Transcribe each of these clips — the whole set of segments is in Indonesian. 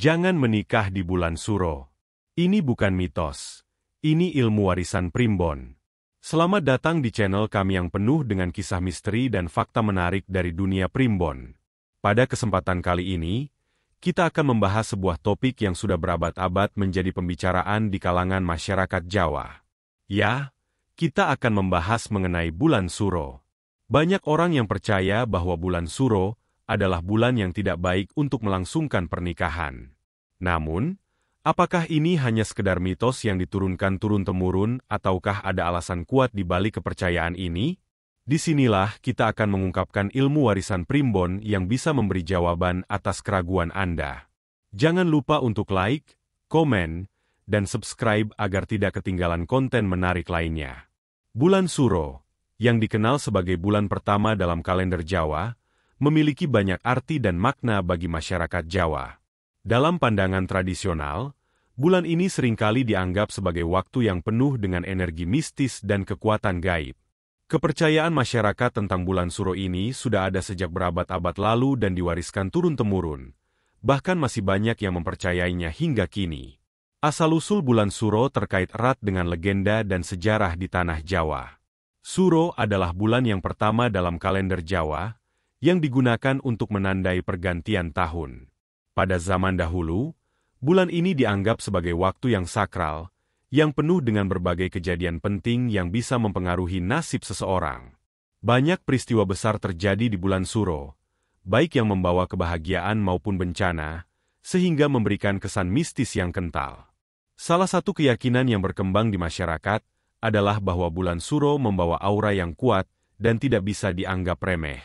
Jangan menikah di bulan Suro. Ini bukan mitos. Ini ilmu warisan primbon. Selamat datang di channel kami yang penuh dengan kisah misteri dan fakta menarik dari dunia primbon. Pada kesempatan kali ini, kita akan membahas sebuah topik yang sudah berabad-abad menjadi pembicaraan di kalangan masyarakat Jawa. Ya, kita akan membahas mengenai bulan Suro. Banyak orang yang percaya bahwa bulan Suro adalah bulan yang tidak baik untuk melangsungkan pernikahan. Namun, apakah ini hanya sekedar mitos yang diturunkan turun-temurun ataukah ada alasan kuat di balik kepercayaan ini? Disinilah kita akan mengungkapkan ilmu warisan primbon yang bisa memberi jawaban atas keraguan Anda. Jangan lupa untuk like, komen, dan subscribe agar tidak ketinggalan konten menarik lainnya. Bulan Suro, yang dikenal sebagai bulan pertama dalam kalender Jawa, memiliki banyak arti dan makna bagi masyarakat Jawa. Dalam pandangan tradisional, bulan ini seringkali dianggap sebagai waktu yang penuh dengan energi mistis dan kekuatan gaib. Kepercayaan masyarakat tentang bulan Suro ini sudah ada sejak berabad-abad lalu dan diwariskan turun-temurun. Bahkan masih banyak yang mempercayainya hingga kini. Asal-usul bulan Suro terkait erat dengan legenda dan sejarah di tanah Jawa. Suro adalah bulan yang pertama dalam kalender Jawa, yang digunakan untuk menandai pergantian tahun. Pada zaman dahulu, bulan ini dianggap sebagai waktu yang sakral, yang penuh dengan berbagai kejadian penting yang bisa mempengaruhi nasib seseorang. Banyak peristiwa besar terjadi di bulan Suro, baik yang membawa kebahagiaan maupun bencana, sehingga memberikan kesan mistis yang kental. Salah satu keyakinan yang berkembang di masyarakat adalah bahwa bulan Suro membawa aura yang kuat dan tidak bisa dianggap remeh.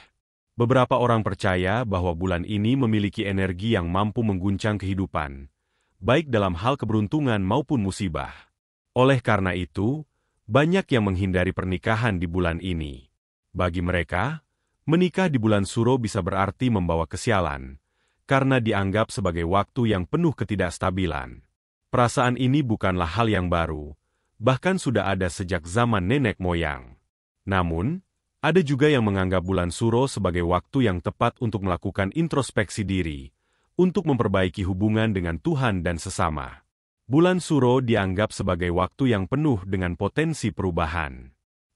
Beberapa orang percaya bahwa bulan ini memiliki energi yang mampu mengguncang kehidupan, baik dalam hal keberuntungan maupun musibah. Oleh karena itu, banyak yang menghindari pernikahan di bulan ini. Bagi mereka, menikah di bulan Suro bisa berarti membawa kesialan, karena dianggap sebagai waktu yang penuh ketidakstabilan. Perasaan ini bukanlah hal yang baru, bahkan sudah ada sejak zaman nenek moyang. Namun, ada juga yang menganggap bulan Suro sebagai waktu yang tepat untuk melakukan introspeksi diri, untuk memperbaiki hubungan dengan Tuhan dan sesama. Bulan Suro dianggap sebagai waktu yang penuh dengan potensi perubahan.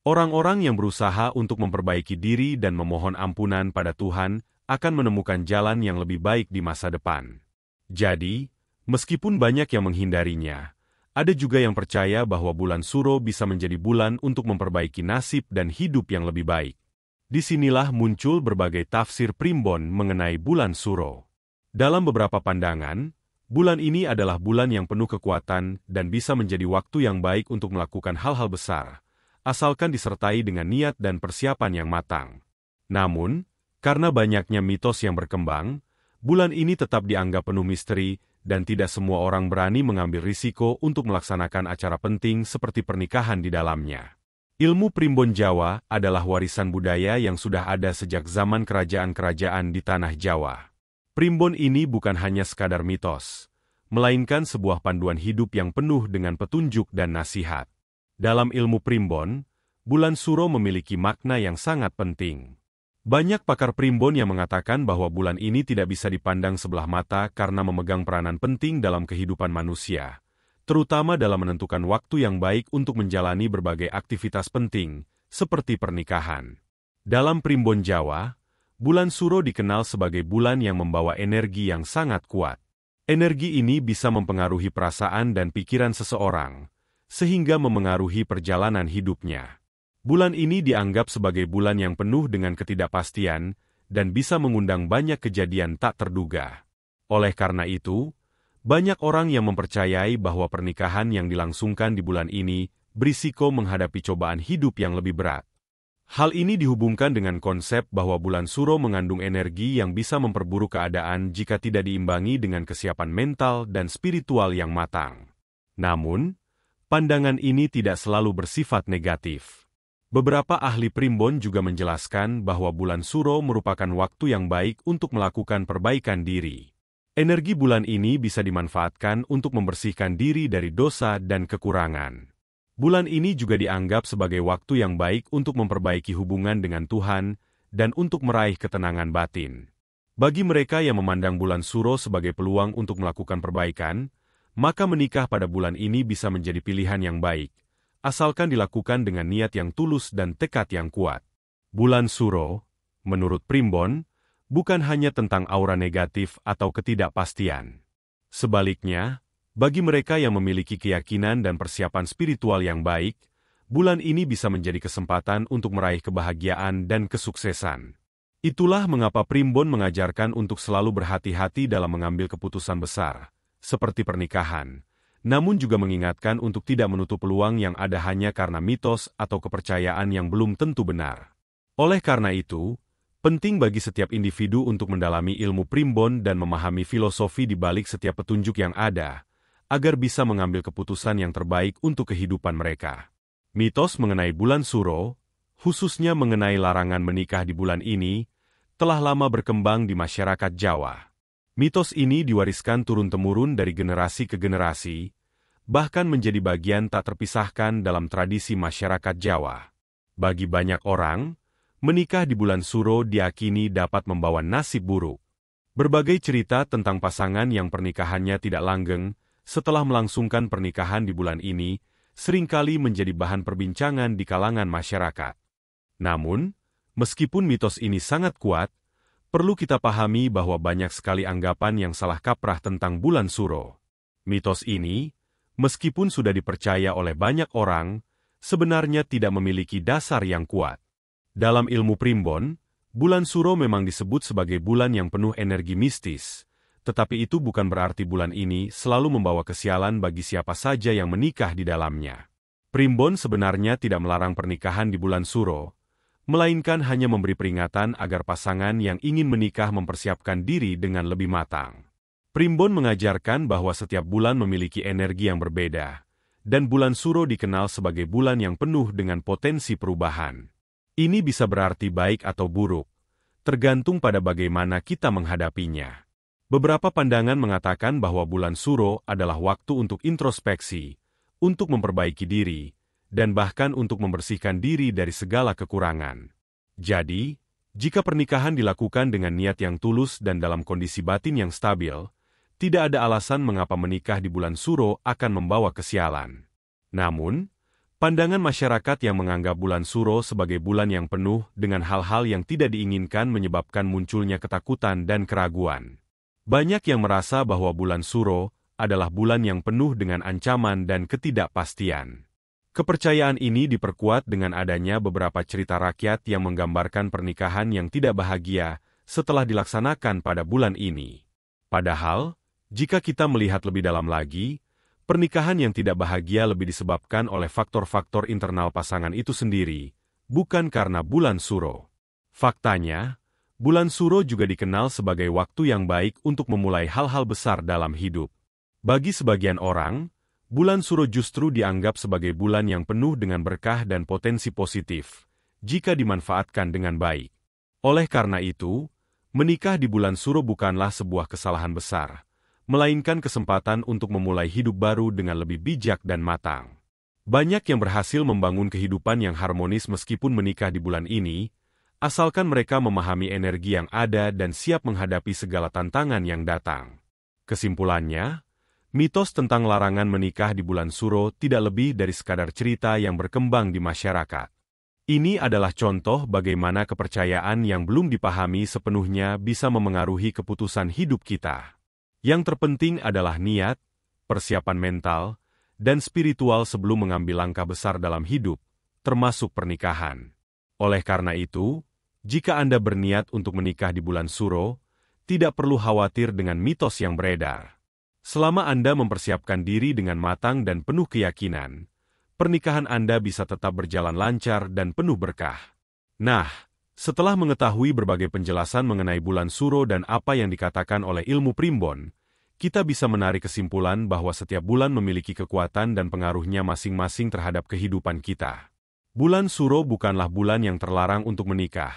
Orang-orang yang berusaha untuk memperbaiki diri dan memohon ampunan pada Tuhan akan menemukan jalan yang lebih baik di masa depan. Jadi, meskipun banyak yang menghindarinya, ada juga yang percaya bahwa bulan Suro bisa menjadi bulan untuk memperbaiki nasib dan hidup yang lebih baik. Disinilah muncul berbagai tafsir primbon mengenai bulan Suro. Dalam beberapa pandangan, bulan ini adalah bulan yang penuh kekuatan dan bisa menjadi waktu yang baik untuk melakukan hal-hal besar, asalkan disertai dengan niat dan persiapan yang matang. Namun, karena banyaknya mitos yang berkembang, bulan ini tetap dianggap penuh misteri, dan tidak semua orang berani mengambil risiko untuk melaksanakan acara penting seperti pernikahan di dalamnya. Ilmu primbon Jawa adalah warisan budaya yang sudah ada sejak zaman kerajaan-kerajaan di tanah Jawa. Primbon ini bukan hanya sekadar mitos, melainkan sebuah panduan hidup yang penuh dengan petunjuk dan nasihat. Dalam ilmu primbon, bulan Suro memiliki makna yang sangat penting. Banyak pakar primbon yang mengatakan bahwa bulan ini tidak bisa dipandang sebelah mata karena memegang peranan penting dalam kehidupan manusia, terutama dalam menentukan waktu yang baik untuk menjalani berbagai aktivitas penting, seperti pernikahan. Dalam primbon Jawa, bulan Suro dikenal sebagai bulan yang membawa energi yang sangat kuat. Energi ini bisa mempengaruhi perasaan dan pikiran seseorang, sehingga memengaruhi perjalanan hidupnya. Bulan ini dianggap sebagai bulan yang penuh dengan ketidakpastian dan bisa mengundang banyak kejadian tak terduga. Oleh karena itu, banyak orang yang mempercayai bahwa pernikahan yang dilangsungkan di bulan ini berisiko menghadapi cobaan hidup yang lebih berat. Hal ini dihubungkan dengan konsep bahwa bulan Suro mengandung energi yang bisa memperburuk keadaan jika tidak diimbangi dengan kesiapan mental dan spiritual yang matang. Namun, pandangan ini tidak selalu bersifat negatif. Beberapa ahli primbon juga menjelaskan bahwa bulan Suro merupakan waktu yang baik untuk melakukan perbaikan diri. Energi bulan ini bisa dimanfaatkan untuk membersihkan diri dari dosa dan kekurangan. Bulan ini juga dianggap sebagai waktu yang baik untuk memperbaiki hubungan dengan Tuhan dan untuk meraih ketenangan batin. Bagi mereka yang memandang bulan Suro sebagai peluang untuk melakukan perbaikan, maka menikah pada bulan ini bisa menjadi pilihan yang baik, asalkan dilakukan dengan niat yang tulus dan tekad yang kuat. Bulan Suro, menurut Primbon, bukan hanya tentang aura negatif atau ketidakpastian. Sebaliknya, bagi mereka yang memiliki keyakinan dan persiapan spiritual yang baik, bulan ini bisa menjadi kesempatan untuk meraih kebahagiaan dan kesuksesan. Itulah mengapa Primbon mengajarkan untuk selalu berhati-hati dalam mengambil keputusan besar, seperti pernikahan, namun juga mengingatkan untuk tidak menutup peluang yang ada hanya karena mitos atau kepercayaan yang belum tentu benar. Oleh karena itu, penting bagi setiap individu untuk mendalami ilmu Primbon dan memahami filosofi di balik setiap petunjuk yang ada, agar bisa mengambil keputusan yang terbaik untuk kehidupan mereka. Mitos mengenai bulan Suro, khususnya mengenai larangan menikah di bulan ini, telah lama berkembang di masyarakat Jawa. Mitos ini diwariskan turun-temurun dari generasi ke generasi, bahkan menjadi bagian tak terpisahkan dalam tradisi masyarakat Jawa. Bagi banyak orang, menikah di bulan Suro diyakini dapat membawa nasib buruk. Berbagai cerita tentang pasangan yang pernikahannya tidak langgeng setelah melangsungkan pernikahan di bulan ini seringkali menjadi bahan perbincangan di kalangan masyarakat. Namun, meskipun mitos ini sangat kuat, perlu kita pahami bahwa banyak sekali anggapan yang salah kaprah tentang bulan Suro. Mitos ini, meskipun sudah dipercaya oleh banyak orang, sebenarnya tidak memiliki dasar yang kuat. Dalam ilmu Primbon, bulan Suro memang disebut sebagai bulan yang penuh energi mistis, tetapi itu bukan berarti bulan ini selalu membawa kesialan bagi siapa saja yang menikah di dalamnya. Primbon sebenarnya tidak melarang pernikahan di bulan Suro, melainkan hanya memberi peringatan agar pasangan yang ingin menikah mempersiapkan diri dengan lebih matang. Primbon mengajarkan bahwa setiap bulan memiliki energi yang berbeda, dan bulan Suro dikenal sebagai bulan yang penuh dengan potensi perubahan. Ini bisa berarti baik atau buruk, tergantung pada bagaimana kita menghadapinya. Beberapa pandangan mengatakan bahwa bulan Suro adalah waktu untuk introspeksi, untuk memperbaiki diri, dan bahkan untuk membersihkan diri dari segala kekurangan. Jadi, jika pernikahan dilakukan dengan niat yang tulus dan dalam kondisi batin yang stabil, tidak ada alasan mengapa menikah di bulan Suro akan membawa kesialan. Namun, pandangan masyarakat yang menganggap bulan Suro sebagai bulan yang penuh dengan hal-hal yang tidak diinginkan menyebabkan munculnya ketakutan dan keraguan. Banyak yang merasa bahwa bulan Suro adalah bulan yang penuh dengan ancaman dan ketidakpastian. Kepercayaan ini diperkuat dengan adanya beberapa cerita rakyat yang menggambarkan pernikahan yang tidak bahagia setelah dilaksanakan pada bulan ini. Padahal, jika kita melihat lebih dalam lagi, pernikahan yang tidak bahagia lebih disebabkan oleh faktor-faktor internal pasangan itu sendiri, bukan karena bulan Suro. Faktanya, bulan Suro juga dikenal sebagai waktu yang baik untuk memulai hal-hal besar dalam hidup. Bagi sebagian orang, bulan Suro justru dianggap sebagai bulan yang penuh dengan berkah dan potensi positif, jika dimanfaatkan dengan baik. Oleh karena itu, menikah di bulan Suro bukanlah sebuah kesalahan besar, melainkan kesempatan untuk memulai hidup baru dengan lebih bijak dan matang. Banyak yang berhasil membangun kehidupan yang harmonis meskipun menikah di bulan ini, asalkan mereka memahami energi yang ada dan siap menghadapi segala tantangan yang datang. Kesimpulannya, mitos tentang larangan menikah di bulan Suro tidak lebih dari sekadar cerita yang berkembang di masyarakat. Ini adalah contoh bagaimana kepercayaan yang belum dipahami sepenuhnya bisa memengaruhi keputusan hidup kita. Yang terpenting adalah niat, persiapan mental, dan spiritual sebelum mengambil langkah besar dalam hidup, termasuk pernikahan. Oleh karena itu, jika Anda berniat untuk menikah di bulan Suro, tidak perlu khawatir dengan mitos yang beredar. Selama Anda mempersiapkan diri dengan matang dan penuh keyakinan, pernikahan Anda bisa tetap berjalan lancar dan penuh berkah. Nah, setelah mengetahui berbagai penjelasan mengenai bulan Suro dan apa yang dikatakan oleh ilmu Primbon, kita bisa menarik kesimpulan bahwa setiap bulan memiliki kekuatan dan pengaruhnya masing-masing terhadap kehidupan kita. Bulan Suro bukanlah bulan yang terlarang untuk menikah,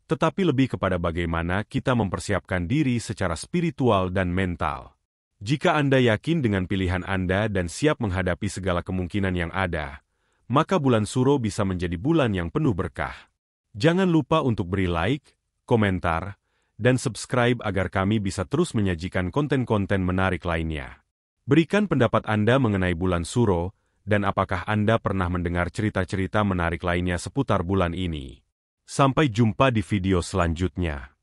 tetapi lebih kepada bagaimana kita mempersiapkan diri secara spiritual dan mental. Jika Anda yakin dengan pilihan Anda dan siap menghadapi segala kemungkinan yang ada, maka bulan Suro bisa menjadi bulan yang penuh berkah. Jangan lupa untuk beri like, komentar, dan subscribe agar kami bisa terus menyajikan konten-konten menarik lainnya. Berikan pendapat Anda mengenai bulan Suro, dan apakah Anda pernah mendengar cerita-cerita menarik lainnya seputar bulan ini. Sampai jumpa di video selanjutnya.